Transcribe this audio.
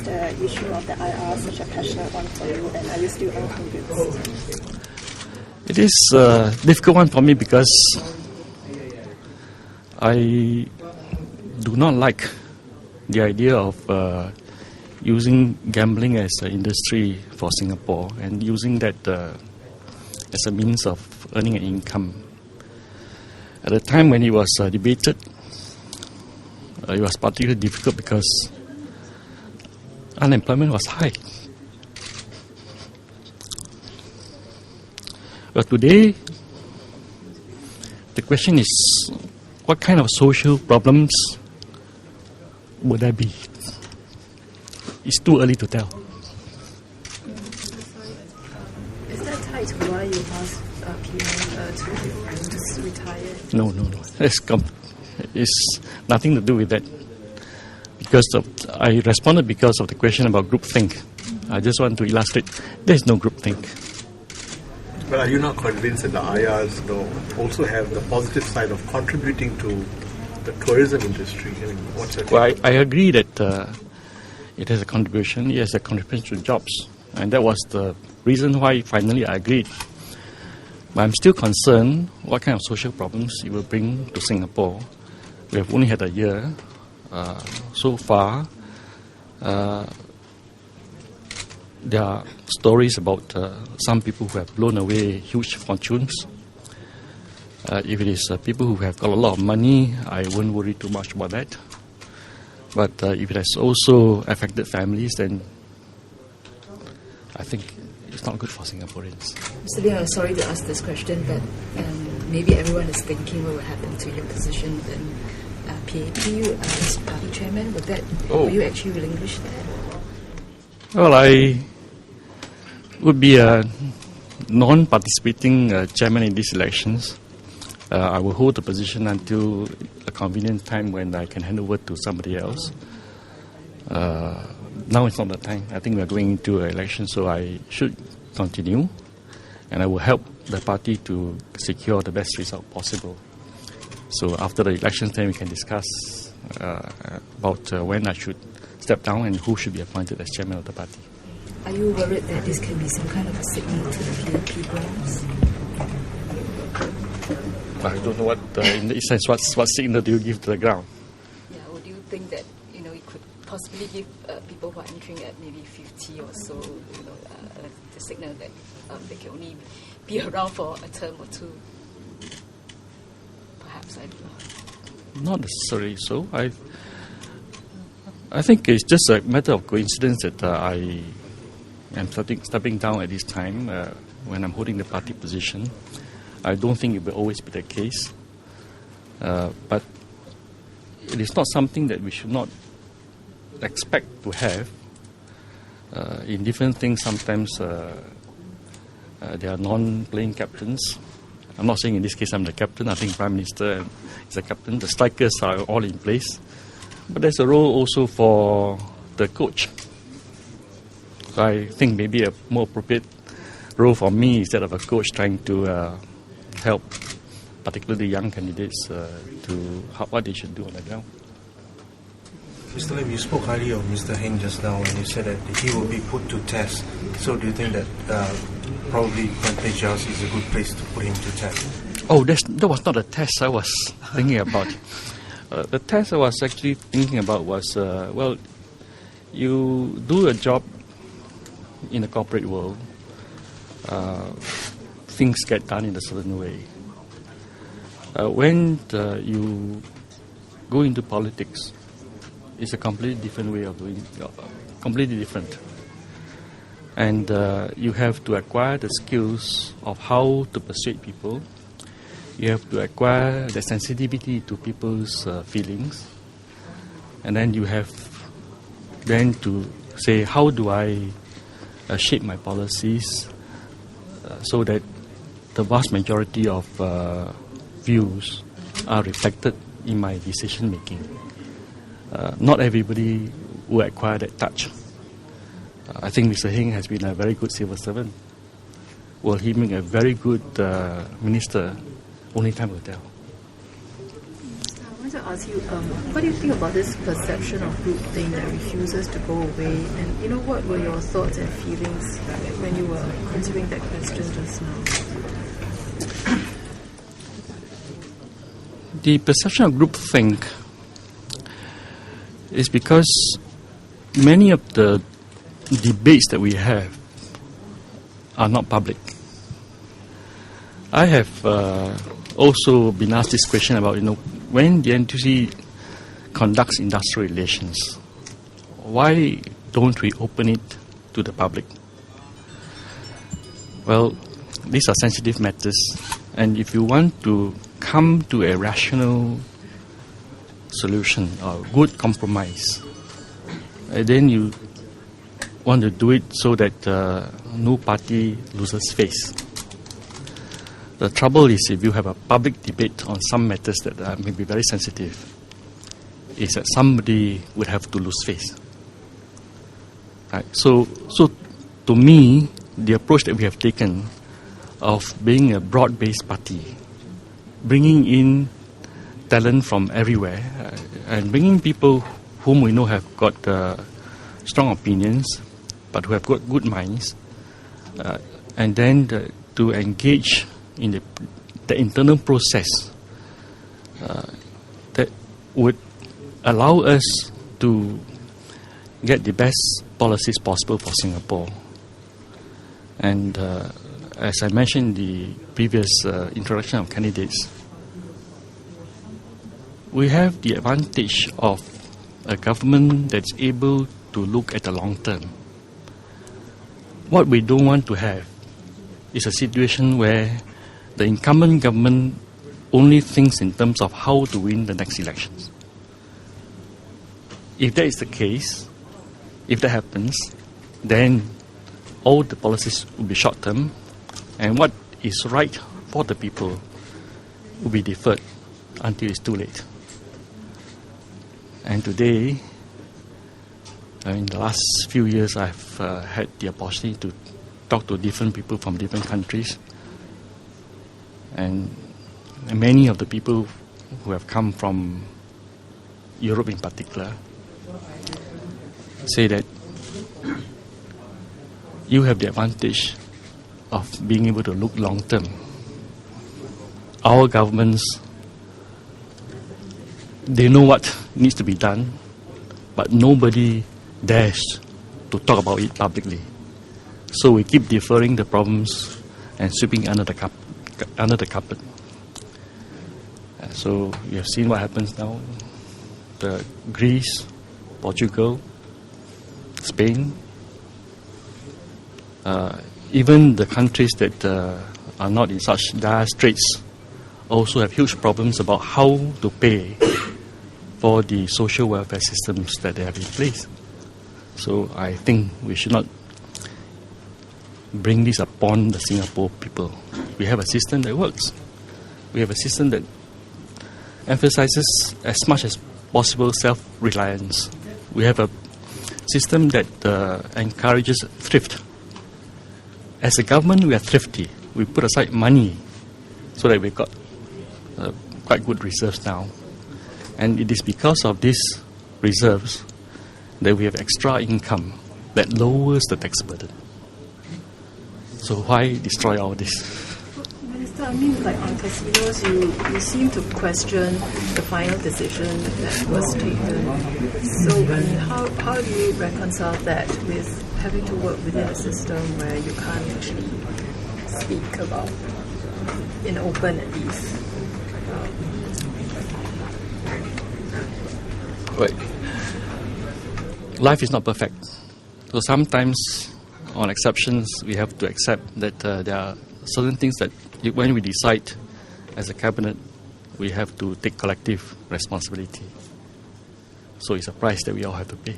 the issue of the IR such a passionate one for you, and are you still unconvinced? It is a difficult one for me because I do not like the idea of using gambling as an industry for Singapore and using that as a means of earning an income. At the time when it was debated, it was particularly difficult because unemployment was high. But today, the question is, what kind of social problems would there be? It's too early to tell. Is that tied to why you asked PM to retire? No. It's nothing to do with that. Because I responded because of the question about groupthink. I just want to illustrate there's no groupthink. But are you not convinced that the IRs also have the positive side of contributing to the tourism industry? I mean, what's your take? Well, I agree that it has a contribution. It has a contribution to jobs. And that was the reason why finally I agreed. But I'm still concerned what kind of social problems it will bring to Singapore. We have only had a year. So far, there are stories about some people who have blown away huge fortunes. If it is people who have got a lot of money, I won't worry too much about that. But if it has also affected families, then I think it's not good for Singaporeans. Mr. Lim, I'm sorry to ask this question, but maybe everyone is thinking what will happen to your position in PAP as party chairman. Will you actually relinquish that? Well, I would be a non-participating chairman in these elections. I will hold the position until a convenient time when I can hand over to somebody else. Now it's not the time. I think we are going into an election, so I should continue, and I will help the party to secure the best result possible. So after the elections, then we can discuss about when I should step down and who should be appointed as chairman of the party. Are you worried that this can be some kind of a signal to the PAP grounds? I don't know what, in this sense, what signal do you give to the ground? Yeah, or do you think that it could possibly give people who are entering at maybe 50 or so, the signal that they can only be around for a term or two? Perhaps, I don't know. Not necessarily so. I think it's just a matter of coincidence that I am stepping down at this time when I'm holding the party position. I don't think it will always be the case. But it is not something that we should not expect to have. In different things, sometimes there are non-playing captains. I'm not saying in this case I'm the captain. I think Prime Minister is the captain. The strikers are all in place. But there's a role also for the coach. So I think maybe a more appropriate role for me instead of a coach trying to help particularly young candidates to what they should do on the ground. Mr. Lim, you spoke highly of Mr. Heng just now and you said that he will be put to test. So do you think that probably Contagious is a good place to put him to test? Oh, that was not a test I was thinking about. The test I was actually thinking about was, you do a job in the corporate world, things get done in a certain way. When you go into politics, it's a completely different way of doing it, completely different. And you have to acquire the skills of how to persuade people. You have to acquire the sensitivity to people's feelings. And then you have then to say, how do I shape my policies so that the vast majority of views are reflected in my decision making. Not everybody will acquire that touch. I think Mr. Heng has been a very good civil servant. Will he make a very good minister? Only time will tell. I wanted to ask you, what do you think about this perception of groupthink that refuses to go away? And what were your thoughts and feelings when you were answering that question just now? The perception of groupthink is because many of the debates that we have are not public. I have also been asked this question about, when the NTUC conducts industrial relations, why don't we open it to the public? Well, these are sensitive matters, and if you want to come to a rational solution or good compromise, then you want to do it so that no party loses face. The trouble is, if you have a public debate on some matters that may be very sensitive, is that somebody would have to lose face. Right? So to me, the approach that we have taken of being a broad-based party, bringing in talent from everywhere, and bringing people whom we know have got strong opinions, but who have got good minds, and then to engage in the internal process that would allow us to get the best policies possible for Singapore. And as I mentioned in the previous introduction of candidates, we have the advantage of a government that's able to look at the long term. What we don't want to have is a situation where the incumbent government only thinks in terms of how to win the next elections. If that is the case, if that happens, then all the policies will be short term, and what is right for the people will be deferred until it's too late. And today, in the last few years, I've had the opportunity to talk to different people from different countries. And many of the people who have come from Europe in particular say that you have the advantage of being able to look long term. Our governments, they know what needs to be done, but nobody dares to talk about it publicly. So we keep deferring the problems and sweeping under the carpet. So you have seen what happens now. Greece, Portugal, Spain, even the countries that are not in such dire straits also have huge problems about how to pay for the social welfare systems that they have in place. So I think we should not bring this upon the Singapore people. We have a system that works. We have a system that emphasizes as much as possible self-reliance. We have a system that encourages thrift. As a government, we are thrifty. We put aside money so that we've got quite good reserves now. And it is because of these reserves that we have extra income that lowers the tax burden. So why destroy all this? Minister, like on casinos, you seem to question the final decision that was taken. So how do you reconcile that with having to work within a system where you can't actually speak about, in open at least? Right. Life is not perfect. So sometimes, on exceptions, we have to accept that there are certain things that when we decide as a cabinet, we have to take collective responsibility. So it's a price that we all have to pay.